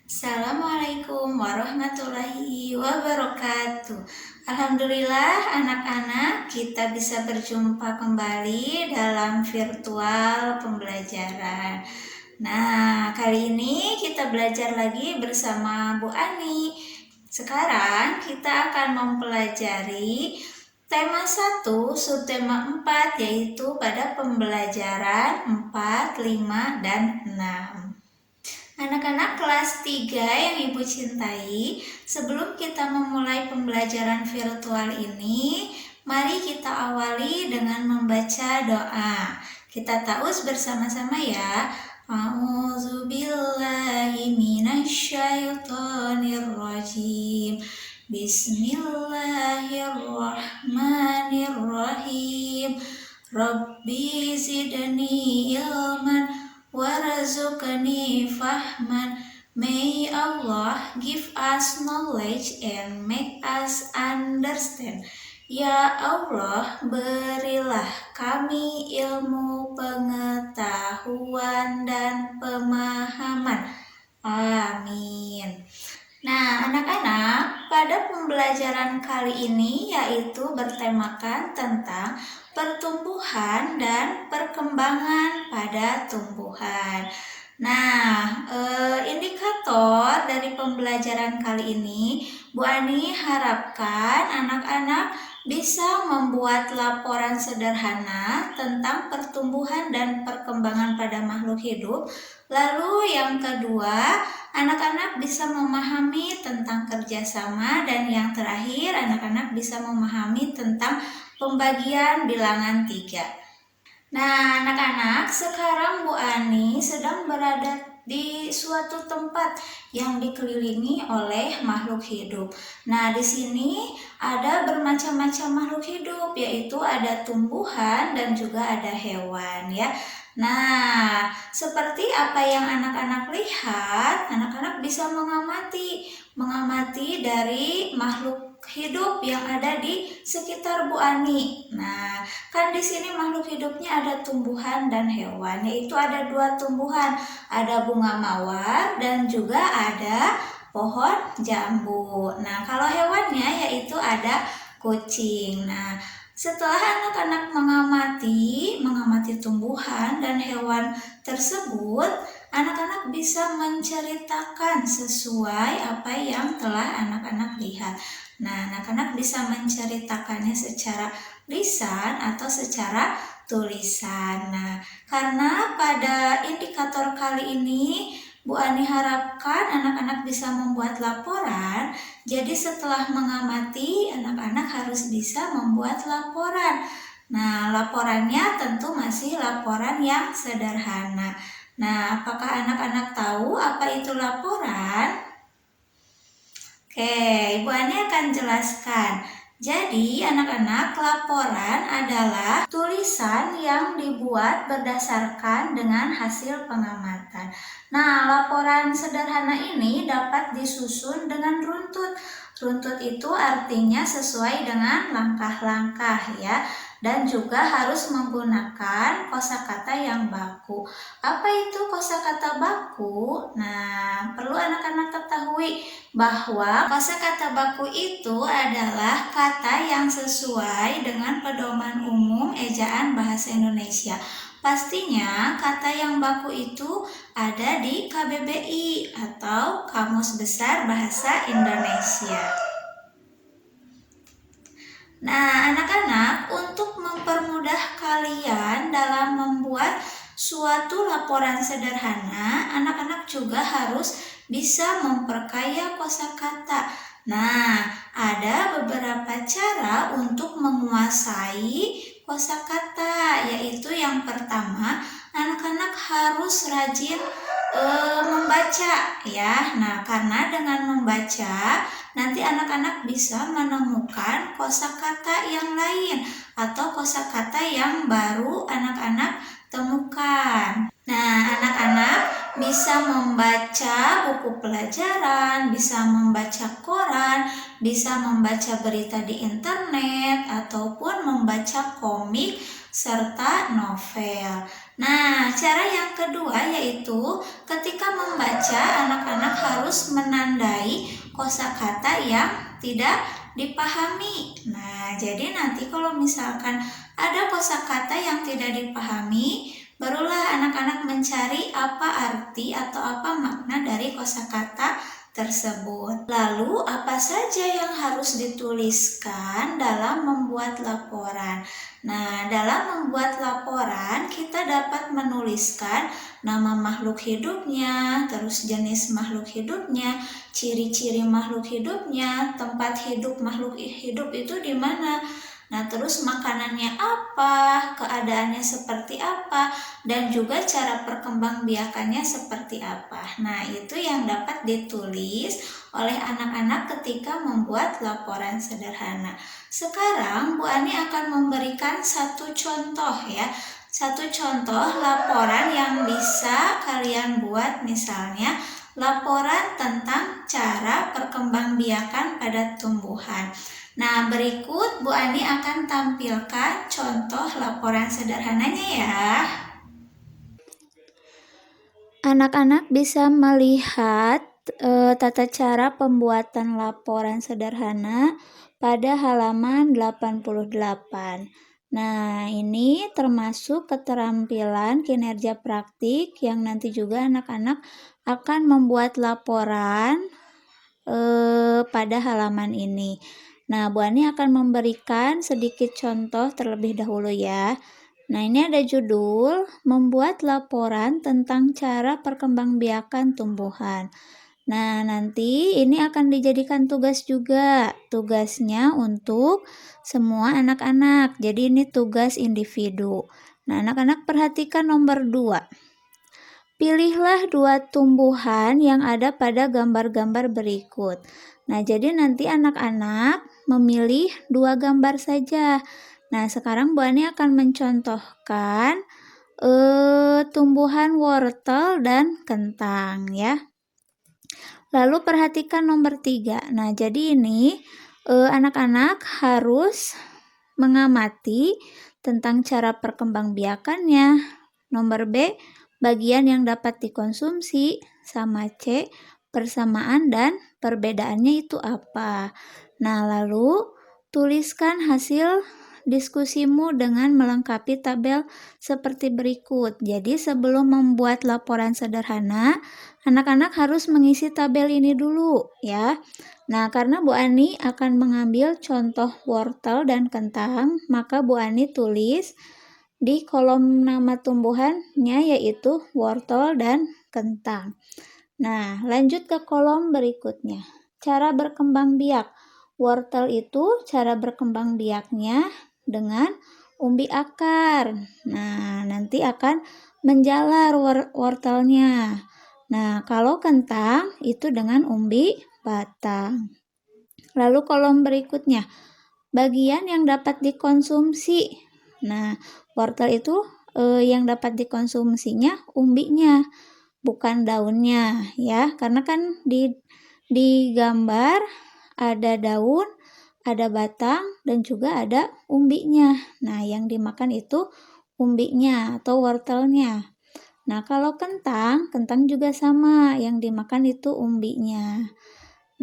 Assalamualaikum warahmatullahi wabarakatuh. Alhamdulillah anak-anak kita bisa berjumpa kembali dalam virtual pembelajaran. Nah, kali ini kita belajar lagi bersama Bu Ani. Sekarang kita akan mempelajari tema 1, subtema 4, yaitu pada pembelajaran 4, 5, dan 6. Anak-anak kelas 3 yang Ibu cintai, sebelum kita memulai pembelajaran virtual ini, mari kita awali dengan membaca doa. Kita taus bersama-sama ya. A'udzubillahi minasyaitonirrajim. Bismillahirrahmanirrahim. Rabbi zidni ilman warzuqni fahman. May Allah give us knowledge and make us understand. Ya Allah, berilah kami ilmu, pengetahuan, dan pemahaman. Amin. Nah, anak-anak, pada pembelajaran kali ini yaitu bertemakan tentang pertumbuhan dan perkembangan pada tumbuhan. Nah, indikator dari pembelajaran kali ini, Bu Ani harapkan anak-anak bisa membuat laporan sederhana tentang pertumbuhan dan perkembangan pada makhluk hidup. Lalu yang kedua, anak-anak bisa memahami tentang kerjasama, dan yang terakhir, anak-anak bisa memahami tentang pembagian bilangan 3. Nah, anak-anak, sekarang Bu Ani sedang berada di suatu tempat yang dikelilingi oleh makhluk hidup. Nah, di sini ada bermacam-macam makhluk hidup, yaitu ada tumbuhan dan juga ada hewan ya. Nah, seperti apa yang anak-anak lihat, anak-anak bisa mengamati dari makhluk hidup yang ada di sekitar Bu Ani. Nah, kan di sini makhluk hidupnya ada tumbuhan dan hewan, yaitu ada 2 tumbuhan, ada bunga mawar dan juga ada pohon jambu. Nah, kalau hewannya yaitu ada kucing. Nah, setelah anak-anak mengamati tumbuhan dan hewan tersebut, anak-anak bisa menceritakan sesuai apa yang telah anak-anak lihat. Nah, anak-anak bisa menceritakannya secara lisan atau secara tulisan. Nah, karena pada indikator kali ini Bu Ani harapkan anak-anak bisa membuat laporan, jadi setelah mengamati, anak-anak harus bisa membuat laporan. Nah, laporannya tentu masih laporan yang sederhana. Nah, apakah anak-anak tahu apa itu laporan? Oke, Ibu Ani akan jelaskan. Jadi, anak-anak, laporan adalah tulisan yang dibuat berdasarkan dengan hasil pengamatan. Nah, laporan sederhana ini dapat disusun dengan runtut. Runtut itu artinya sesuai dengan langkah-langkah ya, dan juga harus menggunakan kosakata yang baku. Apa itu kosakata baku? Nah, perlu anak-anak ketahui bahwa kosakata baku itu adalah kata yang sesuai dengan pedoman umum ejaan bahasa Indonesia. Pastinya kata yang baku itu ada di KBBI atau Kamus Besar Bahasa Indonesia. Nah, anak-anak, untuk mempermudah kalian dalam membuat suatu laporan sederhana, anak-anak juga harus bisa memperkaya kosakata. Nah, ada beberapa cara untuk menguasai kosakata, yaitu yang pertama, anak-anak harus rajin membaca ya. Nah, karena dengan membaca nanti anak-anak bisa menemukan kosakata yang lain atau kosakata yang baru anak-anak temukan. Nah, anak-anak bisa membaca buku pelajaran, bisa membaca koran, bisa membaca berita di internet, ataupun membaca komik serta novel. Nah, cara yang kedua yaitu ketika ketika membaca, anak-anak harus menandai kosakata yang tidak dipahami. Nah, jadi nanti kalau misalkan ada kosakata yang tidak dipahami, barulah anak-anak mencari apa arti atau apa makna dari kosakata tersebut. Lalu, apa saja yang harus dituliskan dalam membuat laporan? Nah, dalam membuat laporan, kita dapat menuliskan nama makhluk hidupnya, terus jenis makhluk hidupnya, ciri-ciri makhluk hidupnya, tempat hidup makhluk hidup itu di mana. Nah, terus makanannya apa, keadaannya seperti apa, dan juga cara perkembangbiakannya seperti apa. Nah, itu yang dapat ditulis oleh anak-anak ketika membuat laporan sederhana. Sekarang Bu Ani akan memberikan satu contoh ya. Satu contoh laporan yang bisa kalian buat, misalnya laporan tentang cara perkembangbiakan pada tumbuhan. Nah, berikut Bu Ani akan tampilkan contoh laporan sederhananya ya. Anak-anak bisa melihat tata cara pembuatan laporan sederhana pada halaman 88. Nah, ini termasuk keterampilan kinerja praktik yang nanti juga anak-anak akan membuat laporan pada halaman ini. Nah, Bu Ani akan memberikan sedikit contoh terlebih dahulu ya. Nah, ini ada judul membuat laporan tentang cara perkembangbiakan tumbuhan. Nah, nanti ini akan dijadikan tugas juga. Tugasnya untuk semua anak-anak. Jadi ini tugas individu. Nah, anak-anak perhatikan nomor 2. Pilihlah 2 tumbuhan yang ada pada gambar-gambar berikut. Nah, jadi nanti anak-anak memilih 2 gambar saja. Nah, sekarang Bu Ani akan mencontohkan tumbuhan wortel dan kentang ya. Lalu perhatikan nomor 3. Nah, jadi ini anak-anak harus mengamati tentang cara perkembangbiakannya. Nomor B, bagian yang dapat dikonsumsi. Sama C, persamaan dan perbedaannya itu apa. Nah, lalu tuliskan hasil diskusimu dengan melengkapi tabel seperti berikut. Jadi sebelum membuat laporan sederhana, anak-anak harus mengisi tabel ini dulu ya. Nah, karena Bu Ani akan mengambil contoh wortel dan kentang, maka Bu Ani tulis di kolom nama tumbuhannya yaitu wortel dan kentang. Nah, lanjut ke kolom berikutnya. Cara berkembang biak. Wortel itu cara berkembang biaknya dengan umbi akar. Nah, nanti akan menjalar wortelnya. Nah, kalau kentang itu dengan umbi batang. Lalu kolom berikutnya, bagian yang dapat dikonsumsi. Nah, wortel itu yang dapat dikonsumsinya umbinya, bukan daunnya ya. Karena kan di gambar ada daun, ada batang, dan juga ada umbinya. Nah, yang dimakan itu umbinya atau wortelnya. Nah, kalau kentang juga sama, yang dimakan itu umbinya.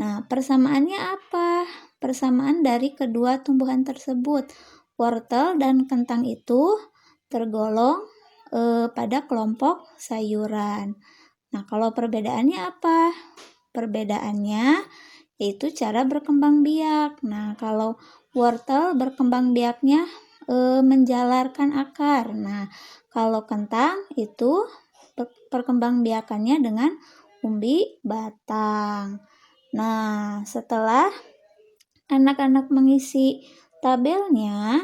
Nah, persamaannya apa? Persamaan dari kedua tumbuhan tersebut. Wortel dan kentang itu tergolong pada kelompok sayuran. Nah, kalau perbedaannya apa? Perbedaannya yaitu cara berkembang biak. Nah, kalau wortel berkembang biaknya menjalarkan akar. Nah, kalau kentang itu perkembangbiakannya dengan umbi batang. Nah, setelah anak-anak mengisi tabelnya,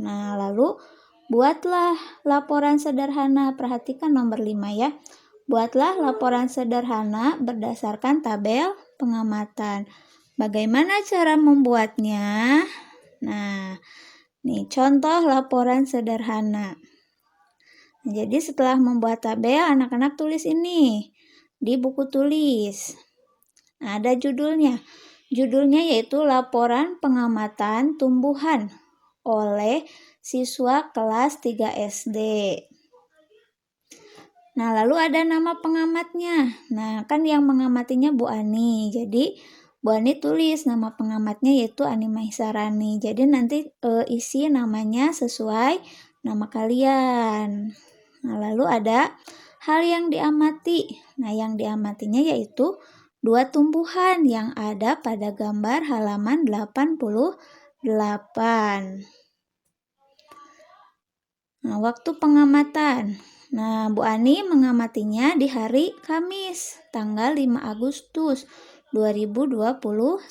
nah lalu buatlah laporan sederhana. Perhatikan nomor 5 ya. Buatlah laporan sederhana berdasarkan tabel pengamatan. Bagaimana cara membuatnya? Nah, nih contoh laporan sederhana. Jadi setelah membuat tabel, anak-anak tulis ini di buku tulis. Nah, ada judulnya. Judulnya yaitu Laporan Pengamatan Tumbuhan oleh siswa kelas 3 SD. Nah, lalu ada nama pengamatnya. Nah, kan yang mengamatinya Bu Ani. Jadi, Bu Ani tulis nama pengamatnya yaitu Ani Maisarani. Jadi, nanti isi namanya sesuai nama kalian. Nah, lalu ada hal yang diamati. Nah, yang diamatinya yaitu dua tumbuhan yang ada pada gambar halaman 88. Nah, waktu pengamatan. Nah, Bu Ani mengamatinya di hari Kamis, tanggal 5 Agustus 2021.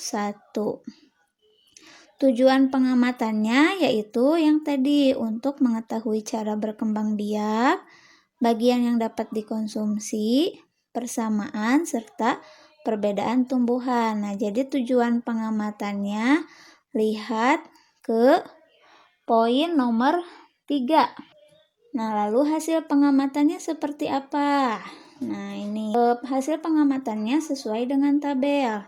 Tujuan pengamatannya yaitu yang tadi untuk mengetahui cara berkembang biak, bagian yang dapat dikonsumsi, persamaan, serta perbedaan tumbuhan. Nah, jadi tujuan pengamatannya lihat ke poin nomor 3. Nah, lalu hasil pengamatannya seperti apa? Nah, ini hasil pengamatannya sesuai dengan tabel.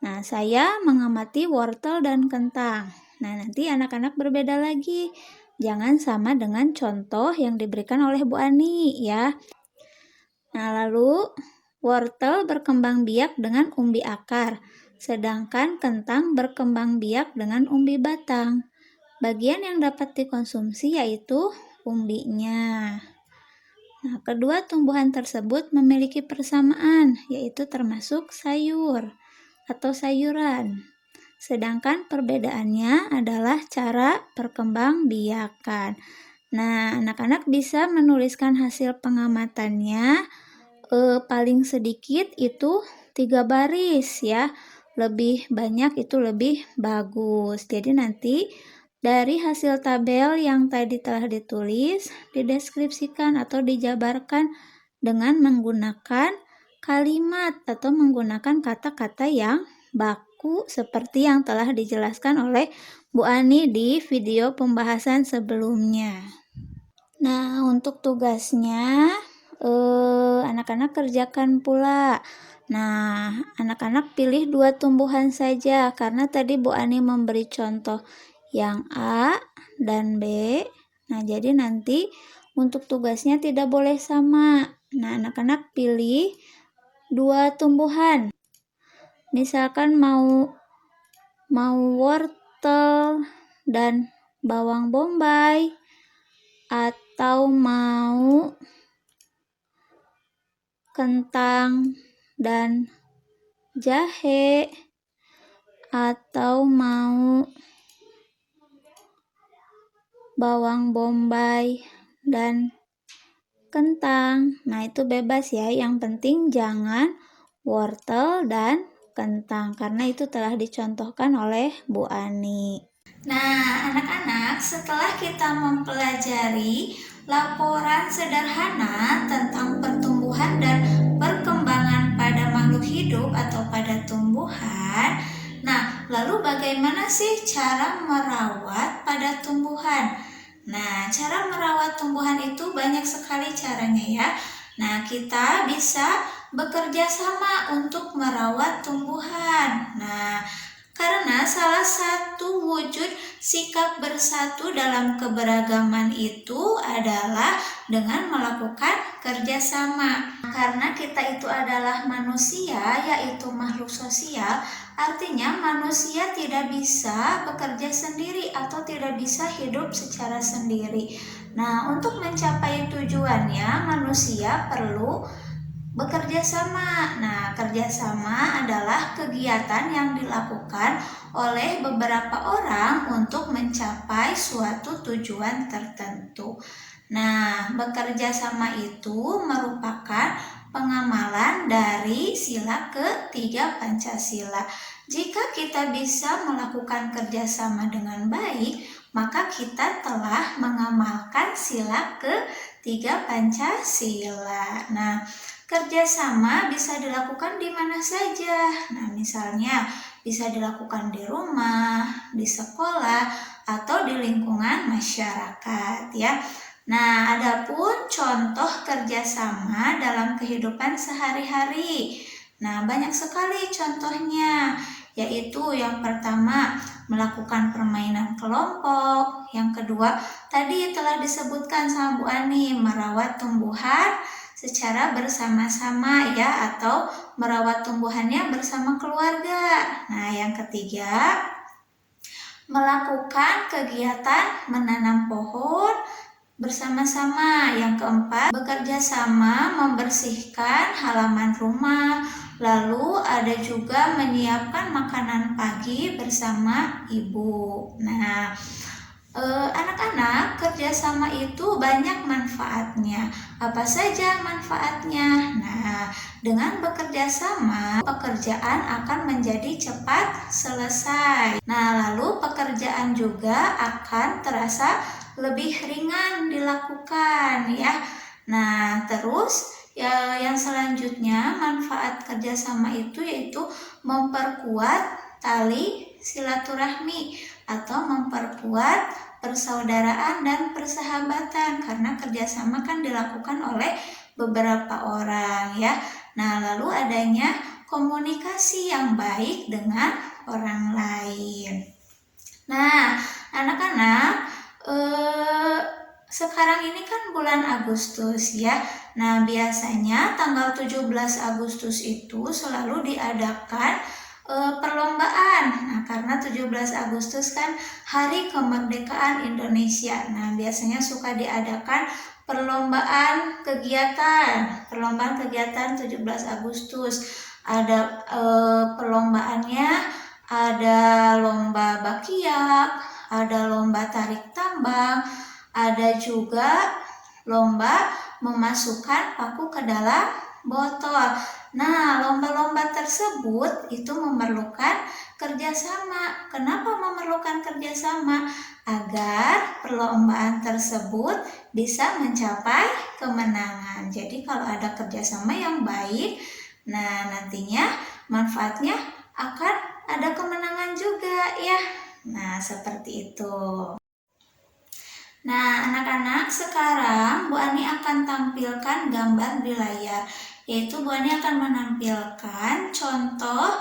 Nah, saya mengamati wortel dan kentang. Nah, nanti anak-anak berbeda lagi. Jangan sama dengan contoh yang diberikan oleh Bu Ani ya. Nah, lalu wortel berkembang biak dengan umbi akar, sedangkan kentang berkembang biak dengan umbi batang. Bagian yang dapat dikonsumsi yaitu umbinya. Nah, kedua tumbuhan tersebut memiliki persamaan, yaitu termasuk sayur atau sayuran. Sedangkan perbedaannya adalah cara perkembangbiakan. Nah, anak-anak bisa menuliskan hasil pengamatannya paling sedikit itu 3 baris ya. Lebih banyak itu lebih bagus. Jadi nanti dari hasil tabel yang tadi telah ditulis, dideskripsikan atau dijabarkan dengan menggunakan kalimat atau menggunakan kata-kata yang baku seperti yang telah dijelaskan oleh Bu Ani di video pembahasan sebelumnya. Nah, untuk tugasnya anak-anak kerjakan pula. Nah, anak-anak pilih 2 tumbuhan saja karena tadi Bu Ani memberi contoh yang A dan B. Nah, jadi nanti untuk tugasnya tidak boleh sama. Nah, anak-anak pilih 2 tumbuhan. Misalkan mau wortel dan bawang bombay atau mau kentang dan jahe atau mau bawang bombay dan kentang. Nah, itu bebas ya. Yang penting jangan wortel dan kentang karena itu telah dicontohkan oleh Bu Ani. Nah, anak-anak, setelah kita mempelajari laporan sederhana tentang pertumbuhan dan perkembangan pada makhluk hidup atau pada tumbuhan, nah, lalu bagaimana sih cara merawat pada tumbuhan? Nah, cara merawat tumbuhan itu banyak sekali caranya ya. Nah, kita bisa bekerja sama untuk merawat tumbuhan. Nah, karena salah satu wujud sikap bersatu dalam keberagaman itu adalah dengan melakukan kerjasama. Karena kita itu adalah manusia, yaitu makhluk sosial, artinya manusia tidak bisa bekerja sendiri atau tidak bisa hidup secara sendiri. Nah, untuk mencapai tujuannya, manusia perlu bekerja sama. Nah, kerjasama adalah kegiatan yang dilakukan oleh beberapa orang untuk mencapai suatu tujuan tertentu. Nah, bekerja sama itu merupakan pengamalan dari sila ketiga Pancasila. Jika kita bisa melakukan kerjasama dengan baik, maka kita telah mengamalkan sila ketiga Pancasila. Nah, kerjasama bisa dilakukan di mana saja. Nah, misalnya bisa dilakukan di rumah, di sekolah, atau di lingkungan masyarakat ya. Nah, adapun contoh kerjasama dalam kehidupan sehari-hari. Nah, banyak sekali contohnya, yaitu yang pertama melakukan permainan kelompok, yang kedua tadi telah disebutkan sama Bu Ani, merawat tumbuhan, secara bersama-sama ya, atau merawat tumbuhannya bersama keluarga. Nah, yang ketiga, melakukan kegiatan menanam pohon bersama-sama. Yang keempat, bekerja sama membersihkan halaman rumah. Lalu ada juga menyiapkan makanan pagi bersama ibu. Nah, anak-anak, kerjasama itu banyak manfaatnya. Apa saja manfaatnya? Nah, dengan bekerja sama, pekerjaan akan menjadi cepat selesai. Nah, lalu pekerjaan juga akan terasa lebih ringan dilakukan ya. Nah, terus ya, yang selanjutnya manfaat kerjasama itu yaitu memperkuat tali silaturahmi atau memperkuat persaudaraan dan persahabatan, karena kerjasama kan dilakukan oleh beberapa orang ya. Nah, lalu adanya komunikasi yang baik dengan orang lain. Nah, anak-anak, sekarang ini kan bulan Agustus ya. Nah, biasanya tanggal 17 Agustus itu selalu diadakan perlombaan. Nah, karena 17 Agustus kan Hari Kemerdekaan Indonesia. Nah, biasanya suka diadakan perlombaan kegiatan 17 Agustus. Ada perlombaannya, ada lomba bakiak, ada lomba tarik tambang, ada juga lomba memasukkan paku ke dalam botol. Nah, lomba-lomba tersebut itu memerlukan kerjasama. Kenapa memerlukan kerjasama? Agar perlombaan tersebut bisa mencapai kemenangan. Jadi kalau ada kerjasama yang baik, nah nantinya manfaatnya akan ada kemenangan juga ya. Nah, seperti itu. Nah, anak-anak, sekarang Bu Ani akan tampilkan gambar di layar. Yaitu Bu Ani akan menampilkan contoh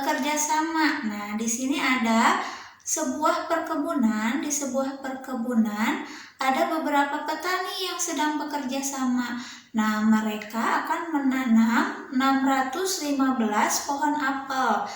kerjasama. Nah, di sini ada sebuah perkebunan. Di sebuah perkebunan ada beberapa petani yang sedang bekerja sama. Nah, mereka akan menanam 615 pohon apel.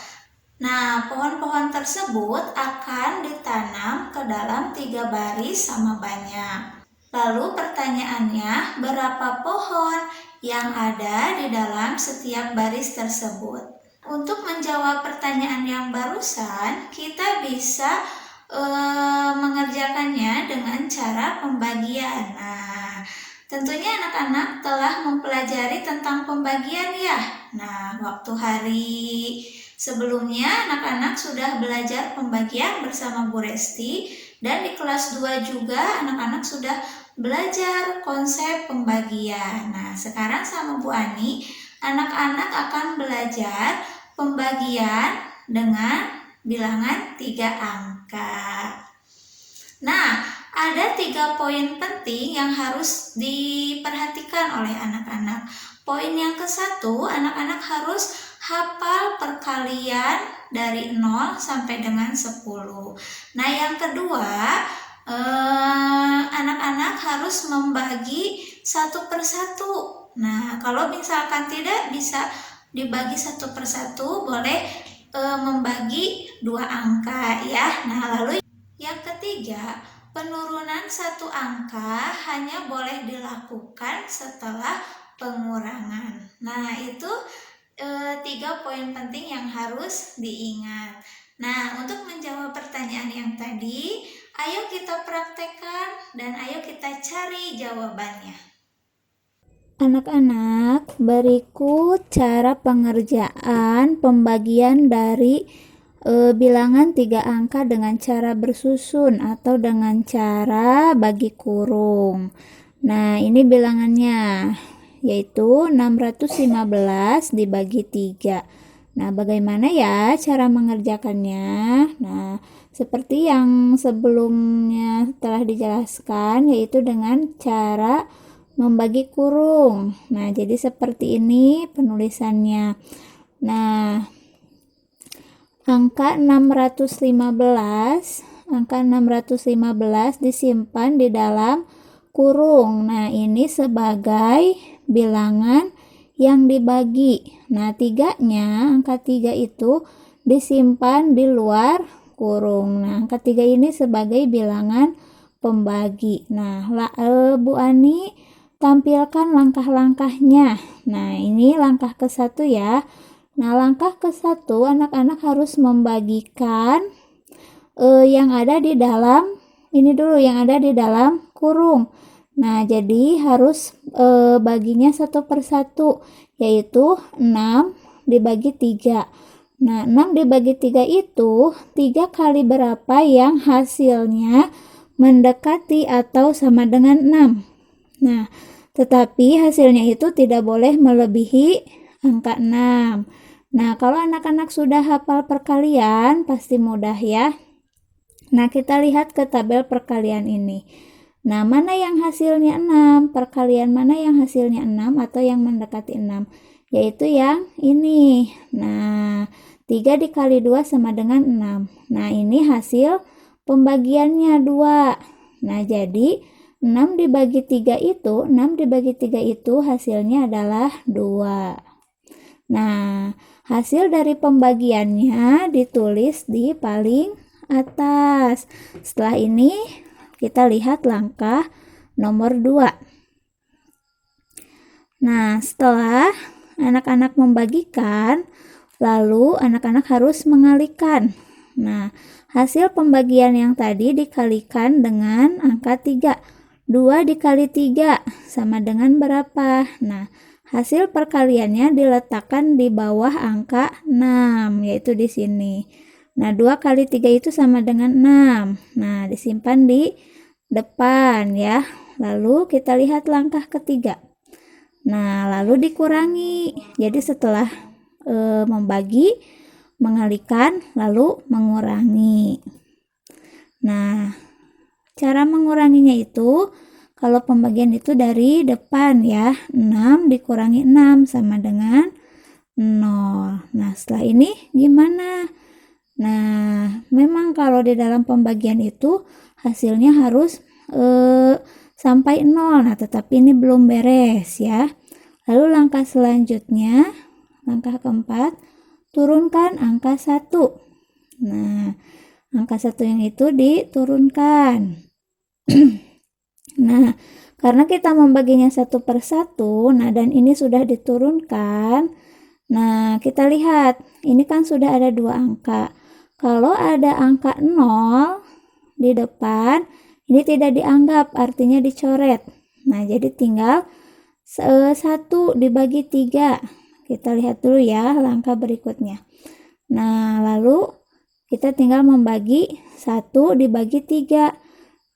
Nah, pohon-pohon tersebut akan ditanam ke dalam 3 baris sama banyak. Lalu pertanyaannya, berapa pohon yang ada di dalam setiap baris tersebut? Untuk menjawab pertanyaan yang barusan, kita bisa mengerjakannya dengan cara pembagian. Nah, tentunya anak-anak telah mempelajari tentang pembagian ya. Nah, waktu hari sebelumnya anak-anak sudah belajar pembagian bersama Bu Resti, dan di kelas 2 juga anak-anak sudah belajar konsep pembagian. Nah, sekarang sama Bu Ani, anak-anak akan belajar pembagian dengan bilangan 3 angka. Nah, ada 3 poin penting yang harus diperhatikan oleh anak-anak. Poin yang ke-1, anak-anak harus hafal perkalian dari 0 sampai dengan 10. Nah, yang kedua, anak-anak harus membagi satu persatu. Nah, kalau misalkan tidak bisa dibagi satu persatu, boleh membagi 2 angka ya. Nah, lalu yang ketiga, penurunan 1 angka hanya boleh dilakukan setelah pengurangan. Nah, itu 3 poin penting yang harus diingat. Nah, untuk menjawab pertanyaan yang tadi, ayo kita praktekkan dan ayo kita cari jawabannya. Anak-anak, berikut cara pengerjaan pembagian dari bilangan 3 angka dengan cara bersusun atau dengan cara bagi kurung. Nah, ini bilangannya, yaitu 615 dibagi 3. Nah, bagaimana ya cara mengerjakannya? Nah, seperti yang sebelumnya telah dijelaskan, yaitu dengan cara membagi kurung. Nah, jadi seperti ini penulisannya. Nah, angka 615 disimpan di dalam kurung. Nah, ini sebagai bilangan yang dibagi. Nah, angka 3 itu disimpan di luar kurung. Nah, angka 3 ini sebagai bilangan pembagi. Nah, Bu Ani tampilkan langkah-langkahnya. Nah, ini langkah ke-1 ya. Nah, langkah ke-1 anak-anak harus membagikan yang ada di dalam yang ada di dalam kurung. Nah, jadi harus baginya satu per satu, yaitu 6 dibagi 3. Nah, 6 dibagi 3 itu 3 kali berapa yang hasilnya mendekati atau sama dengan 6. Nah, tetapi hasilnya itu tidak boleh melebihi angka 6. Nah, kalau anak-anak sudah hafal perkalian, pasti mudah ya. Nah, kita lihat ke tabel perkalian ini. Nah, mana yang hasilnya 6? Perkalian mana yang hasilnya 6 atau yang mendekati 6? Yaitu yang ini. Nah, 3 dikali 2 sama dengan 6. Nah, ini hasil pembagiannya 2. Nah, jadi 6 dibagi 3 itu hasilnya adalah 2. Nah, hasil dari pembagiannya ditulis di paling atas. Setelah ini kita lihat langkah nomor 2. Nah, setelah anak-anak membagikan, lalu anak-anak harus mengalihkan. Nah, hasil pembagian yang tadi dikalikan dengan angka 3. 2 dikali 3 sama dengan berapa? Nah, hasil perkaliannya diletakkan di bawah angka 6, yaitu di sini. Nah, 2 kali 3 itu sama dengan 6. Nah, disimpan di depan ya. Lalu kita lihat langkah ketiga. Nah, lalu dikurangi. Jadi setelah membagi, mengalihkan, lalu mengurangi. Nah, cara menguranginya itu, kalau pembagian itu dari depan ya. 6 dikurangi 6 sama dengan 0. Nah, setelah ini gimana? Nah, memang kalau di dalam pembagian itu hasilnya harus sampai 0. Nah, tetapi ini belum beres ya. Lalu langkah selanjutnya, langkah keempat, turunkan angka 1. Nah, angka 1 yang itu diturunkan. Nah, karena kita membaginya 1 per 1, nah dan ini sudah diturunkan. Nah, kita lihat, ini kan sudah ada 2 angka. Kalau ada angka 0 di depan, ini tidak dianggap, artinya dicoret. Nah, jadi tinggal 1 dibagi 3. Kita lihat dulu ya langkah berikutnya. Nah, lalu kita tinggal membagi 1 dibagi 3.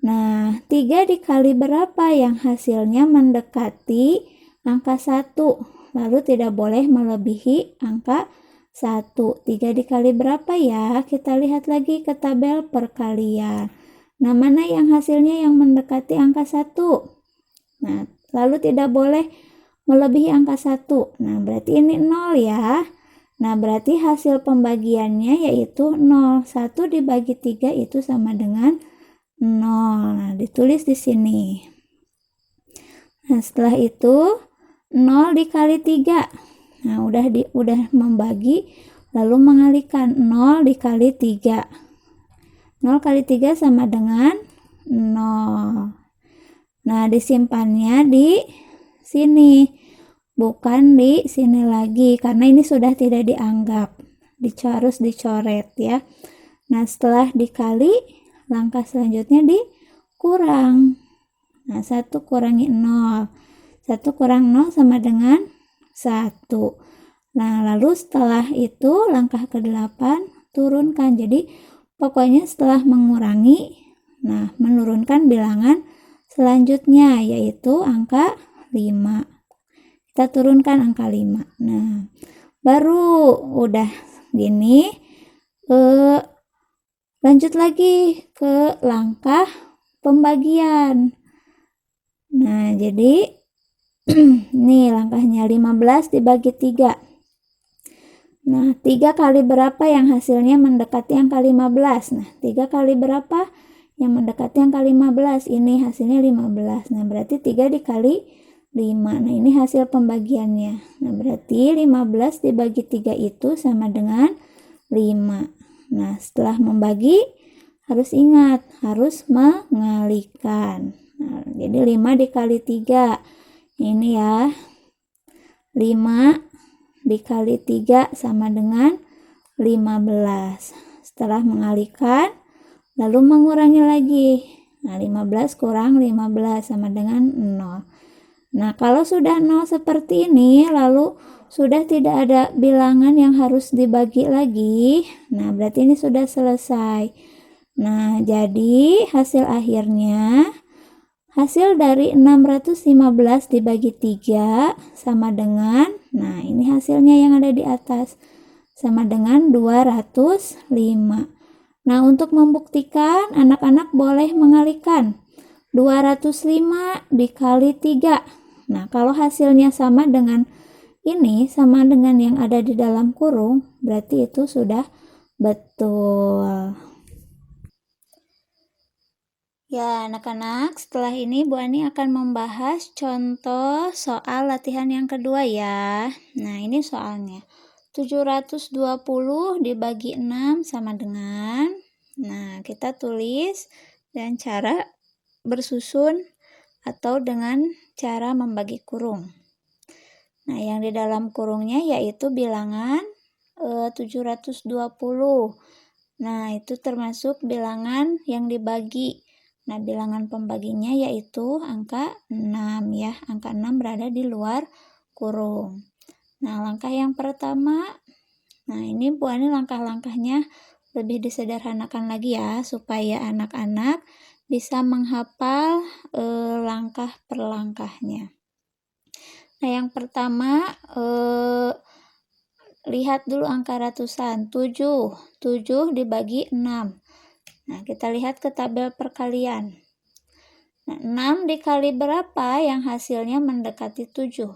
Nah, 3 dikali berapa yang hasilnya mendekati angka 1. Lalu tidak boleh melebihi angka 1. 3 dikali berapa ya? Kita lihat lagi ke tabel perkalian. Nah, mana yang hasilnya yang mendekati angka 1? Nah, lalu tidak boleh melebihi angka 1. Nah, berarti ini 0 ya. Nah, berarti hasil pembagiannya yaitu 0. 1 dibagi 3 itu sama dengan 0. Nah, ditulis di sini. Nah, setelah itu 0 dikali 3. Nah, udah membagi, lalu mengalihkan 0 dikali 3. 0 kali 3 sama dengan 0. Nah, disimpannya di sini, bukan di sini lagi, karena ini sudah tidak dianggap. Harus dicoret ya. Nah, setelah dikali, langkah selanjutnya dikurang. Nah, 1 kurangi 0. 1 kurang 0 sama dengan 1. Nah, lalu setelah itu langkah ke-8 turunkan. Jadi pokoknya setelah mengurangi, nah menurunkan bilangan selanjutnya yaitu angka 5. Kita turunkan angka 5. Nah, baru udah gini lanjut lagi ke langkah pembagian. Nah, jadi nih langkahnya 15 dibagi 3. Nah, 3 kali berapa yang hasilnya mendekati angka 15? Nah, 3 kali berapa yang mendekati angka 15? Ini hasilnya 15. Nah, berarti 3 dikali 5. Nah, ini hasil pembagiannya. Nah, berarti 15 dibagi 3 itu sama dengan 5. Nah, setelah membagi harus ingat, harus mengalihkan. Nah, jadi 5 dikali 3. Ini ya. 5 dikali 3 sama dengan 15. Setelah mengalihkan, lalu mengurangi lagi. Nah, 15 kurang 15 sama dengan 0. Nah, kalau sudah 0 seperti ini, lalu sudah tidak ada bilangan yang harus dibagi lagi. Nah, berarti ini sudah selesai. Nah, jadi hasil akhirnya, hasil dari 615 dibagi 3 sama dengan, nah ini hasilnya yang ada di atas, sama dengan 205. Nah, untuk membuktikan, anak-anak boleh mengalihkan. 205 dikali 3. Nah, kalau hasilnya sama dengan ini, sama dengan yang ada di dalam kurung, berarti itu sudah betul. Ya, anak-anak, setelah ini Bu Ani akan membahas contoh soal latihan yang kedua ya. Nah, ini soalnya. 720 dibagi 6 sama dengan, nah kita tulis dengan cara bersusun atau dengan cara membagi kurung. Nah, yang di dalam kurungnya yaitu bilangan 720. Nah, itu termasuk bilangan yang dibagi. Nah, bilangan pembaginya yaitu angka 6 ya. Angka 6 berada di luar kurung. Nah, langkah yang pertama, nah ini Bu Ani langkah-langkahnya lebih disederhanakan lagi ya, supaya anak-anak bisa menghafal langkah per langkahnya. Nah, yang pertama, lihat dulu angka ratusan. 7 dibagi 6. Nah, kita lihat ke tabel perkalian. Nah, 6 dikali berapa yang hasilnya mendekati 7?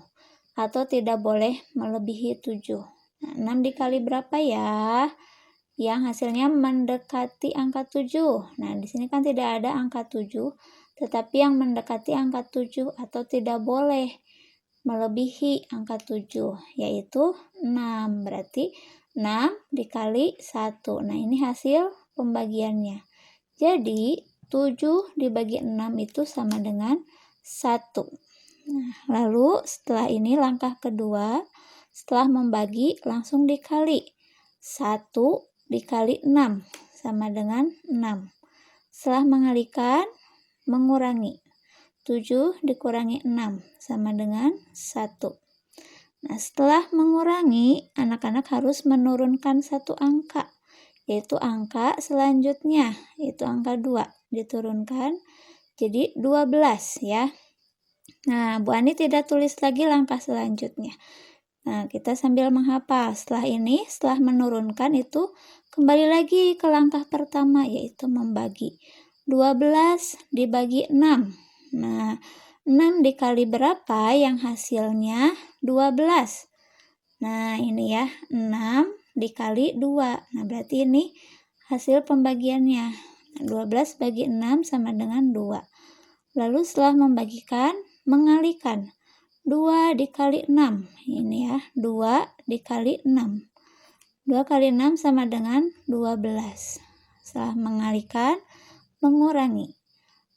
Atau tidak boleh melebihi 7. Nah, 6 dikali berapa ya? Yang hasilnya mendekati angka 7. Nah, di sini kan tidak ada angka 7, tetapi yang mendekati angka 7 atau tidak boleh melebihi angka 7, yaitu 6. Berarti 6 dikali 1. Nah, ini hasil pembagiannya. Jadi, 7 dibagi 6 itu sama dengan 1. Nah, lalu setelah ini langkah kedua, setelah membagi langsung dikali. 1 dikali 6 sama dengan 6. Setelah mengalihkan, mengurangi. 7 dikurangi 6 sama dengan 1. Nah, setelah mengurangi, anak-anak harus menurunkan satu angka, yaitu angka selanjutnya, yaitu angka 2. Diturunkan jadi 12 ya. Nah, Bu Ani tidak tulis lagi langkah selanjutnya. Nah, kita sambil menghafal. Setelah ini, setelah menurunkan itu, kembali lagi ke langkah pertama, yaitu membagi. 12 dibagi 6. Nah, 6 dikali berapa yang hasilnya 12? Nah, ini ya, 6 dikali 2. Nah, berarti ini hasil pembagiannya. 12 bagi 6 sama dengan 2. Lalu setelah membagikan, mengalihkan. 2 dikali 6. Ini ya, 2 dikali 6. 2 kali 6 sama dengan 12. Setelah mengalihkan, mengurangi.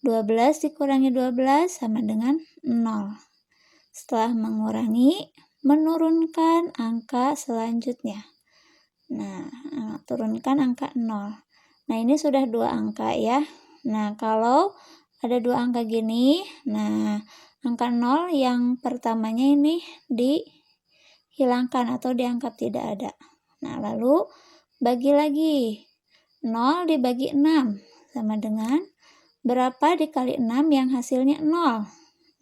12 dikurangi 12 sama dengan 0. Setelah mengurangi, menurunkan angka selanjutnya. Nah, turunkan angka 0. Nah, ini sudah 2 angka ya. Nah, kalau ada 2 angka gini, nah angka 0 yang pertamanya ini dihilangkan atau dianggap tidak ada. Nah, lalu bagi lagi. 0 dibagi 6 sama dengan berapa dikali 6 yang hasilnya 0?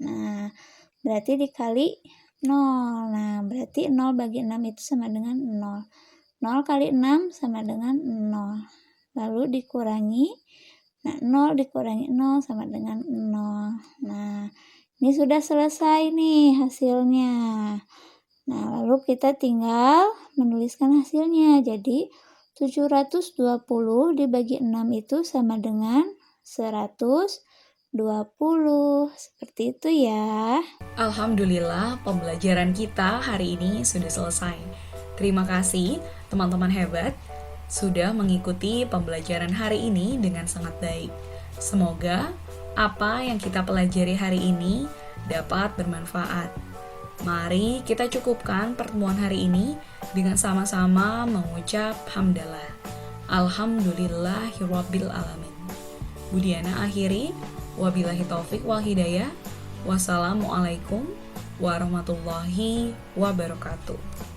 Nah, berarti dikali 0. Nah, berarti 0 bagi 6 itu sama dengan 0. 0 kali 6 sama dengan 0. Lalu dikurangi. Nah, 0 dikurangi 0 sama dengan 0. Nah, ini sudah selesai nih hasilnya. Nah, lalu kita tinggal menuliskan hasilnya. Jadi, 720 dibagi 6 itu sama dengan 100 20. Seperti itu ya. Alhamdulillah, pembelajaran kita hari ini sudah selesai. Terima kasih teman-teman hebat sudah mengikuti pembelajaran hari ini dengan sangat baik. Semoga apa yang kita pelajari hari ini dapat bermanfaat. Mari kita cukupkan pertemuan hari ini dengan sama-sama mengucap hamdalah. Alhamdulillahirabbil alamin. Budiana akhiri, wabillahi taufik wal hidayah. Wassalamualaikum warahmatullahi wabarakatuh.